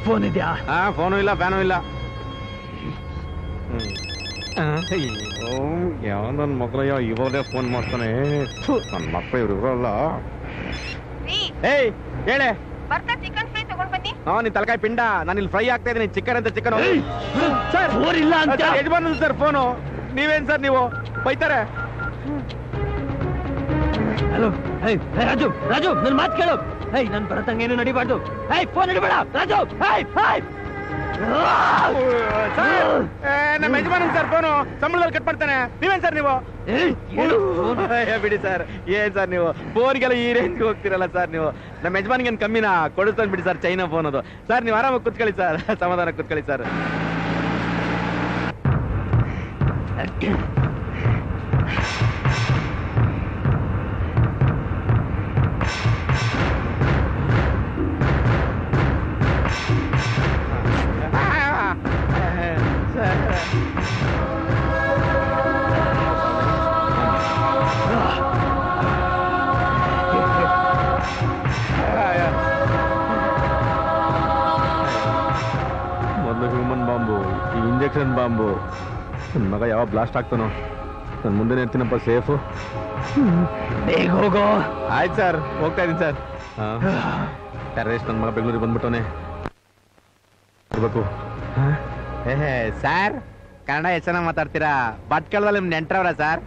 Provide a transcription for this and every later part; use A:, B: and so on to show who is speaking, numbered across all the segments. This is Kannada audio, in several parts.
A: ಫೋನ್ ಇದೆಯಾ?
B: ಫೋನು ಇಲ್ಲ, ಫ್ಯಾನು ಇಲ್ಲ. ಯಾವ ನನ್ನ ಮಕ್ಕಳಯ್ಯ ಇವಾಗಲೇ ಫೋನ್ ಮಾಡ್ತಾನೆ. ನನ್ನ ಮಕ್ಕಳು ಇವ್ರು ಇರೋಲ್ಲ. ಏಯ್ ಹೇಳೆ.
C: ಚಿಕನ್ ಫ್ರೈ ತಗೊಂಡ್ ಬನ್ನಿ.
B: ನೀನ್ ತಲಕಾಯಿ ಪಿಂಡ, ನಾನು ಇಲ್ಲಿ ಫ್ರೈ ಆಗ್ತಾ ಇದ್ದೀನಿ. ಚಿಕನ್ ಅಂತ ಚಿಕನ್.
A: ಸರ್ ಇಲ್ಲ ಅಂತ
B: ಯಜಮಾನ ಸರ್ ಫೋನು. ನೀವೇನ್ ಸರ್ ನೀವು ಬೈತಾರೆ?
A: ಹಲೋ ರಾಜು, ರಾಜು ನನ್ ಮಾತು ಕೇಳು. ನನ್ ಬರತಂಗೇನು ನಡಿಬಾರ್ದು. ಫೋನ್ ಹಿಡಿಬೇಡ ರಾಜು.
B: ನಮ್ಮ ಯಜಮಾನ ಸರ್ ಫೋನು ಸಂಬಳದಲ್ಲಿ ಕಟ್ ಮಾಡ್ತಾನೆ. ನೀವೇನ್ ಸರ್ ನೀವು? ಬಿಡಿ ಸರ್. ಏನ್ ಸರ್ ನೀವು ಫೋನ್ಗೆಲ್ಲ ಈ ರೇಂಜ್ಗೆ ಹೋಗ್ತಿರಲ್ಲ ಸರ್ ನೀವು. ನಮ್ಮ ಯಜಮಾನಿಗೆ ಏನ್ ಕಮ್ಮಿನ ಕೊಡಿಸ್ತಾನೆ ಬಿಡಿ ಸರ್. ಚೈನಾ ಫೋನ್ ಅದು ಸರ್. ನೀವು ಆರಾಮಾಗಿ ಕುತ್ಕೊಳ್ಳಿ ಸರ್, ಸಮಾಧಾನ ಕುತ್ಕೊಳ್ಳಿ ಸರ್. ಮೊದಲು ಹ್ಯೂಮನ್ ಬಾಂಬು, ಈ ಇಂಜೆಕ್ಷನ್ ಬಾಂಬು. ನನ್ನ ಮಗ ಯಾವ ಬ್ಲಾಸ್ಟ್ ಆಗ್ತಾನೋ. ನಾನು ಮುಂದೆ ಇರ್ತೀನಪ್ಪ ಸೇಫು.
A: ಬೇಗ ಹೋಗೋ.
B: ಆಯ್ತು ಸರ್, ಹೋಗ್ತಾ ಇದೀನಿ ಸರ್. ಟೆರರಿಸ್ಟ್ ನನ್ನ ಮಗ ಬೆಂಗಳೂರಿಗೆ ಬಂದ್ಬಿಟ್ಟವನೆ. ಬರ್ಬೇಕು ಸರ್. ಕನ್ನಡ ಎಷ್ಟು ಚೆನ್ನಾಗಿ ಮಾತಾಡ್ತೀರಾ. ಭಟ್ಕಳದಲ್ಲಿ ನಿಮ್ ನೆಂಟ್ರವ್ರ ಸರ್?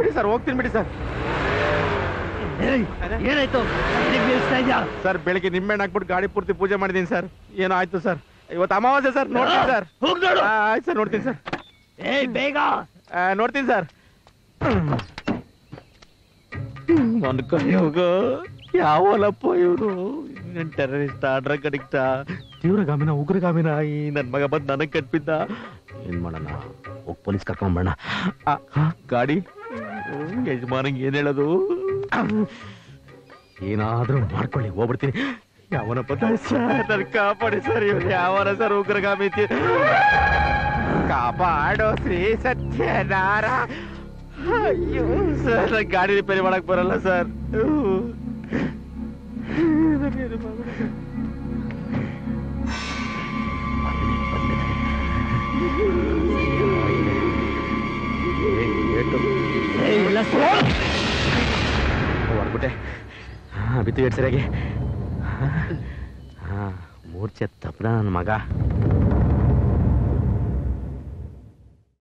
B: ಬಿಡಿ ಸರ್, ಹೋಗ್ತೀನಿ ಬಿಡಿ ಸರ್.
A: ಏನಾಯ್ತು
B: ಸರ್? ಬೆಳಿಗ್ಗೆ ನಿಂಬೆಹಣ್ಣು ಹಾಕ್ಬಿಟ್ಟು ಗಾಡಿ ಪೂರ್ತಿ ಪೂಜೆ ಮಾಡಿದೀನಿ ಸರ್. ಏನೋ ಆಯ್ತು ಸರ್. ಇವತ್ತು ಅಮಾವಾಸ್ಯೆ ಸರ್. ನೋಡ್ತೀನಿ ಸರ್. ಆಯ್ತು ಸರ್, ನೋಡ್ತೀನಿ ಸರ್.
A: ಬೇಗ
B: ನೋಡ್ತೀನಿ ಸರ್. ನನ್ನ ಕೈಯೋಗ ಯಾವಲ್ಲಪ್ಪ ಇವರು. ಟೆರರಿಸ್ಟ, ಡ್ರಗ್ ಅಡಿಕ್ಟ, ತೀವ್ರಗಾಮಿನ, ಉಗ್ರಗಾಮಿನ. ಈ ನನ್ನ ಮಗ ಬಂದು ನನಗೆ ಕಟ್ಬಿದ್ದ. ಏನ್ ಮಾಡೋಣ? ಹೋಗಿ ಪೊಲೀಸ್ ಕರ್ಕೊಂಡ್ಬೇಡ. ಗಾಡಿ ಯಜಮಾನಿಗೆ ಏನ್ ಹೇಳೋದು? ಏನಾದ್ರೂ ಮಾಡ್ಕೊಳ್ಳಿ, ಹೋಗ್ಬಿಡ್ತೀನಿ. ಯಾವನಪ್ಪ ಸರ್? ಕಾಪಾಡಿ ಸರ್. ಇವ್ರು ಯಾವನ ಸರ್ ಉಗ್ರಗಾಮಿ? ಕಾಪಾಡೋ ಶ್ರೀ ಸತ್ಯನಾರ. ಅಯ್ಯೋ ಸರ್, ಗಾಡಿ ರಿಪೇರಿ ಮಾಡಕ್ ಬರಲ್ಲ ಸರ್. ಹೊಡ್ಬಿಟ್ಟೆ. ಬಿತ್ತು ಎಷ್ಟು ಸರಿಯಾಗಿ. ಮೂರ್ಛೆ ತಪ್ಪದ ನನ್ನ ಮಗ.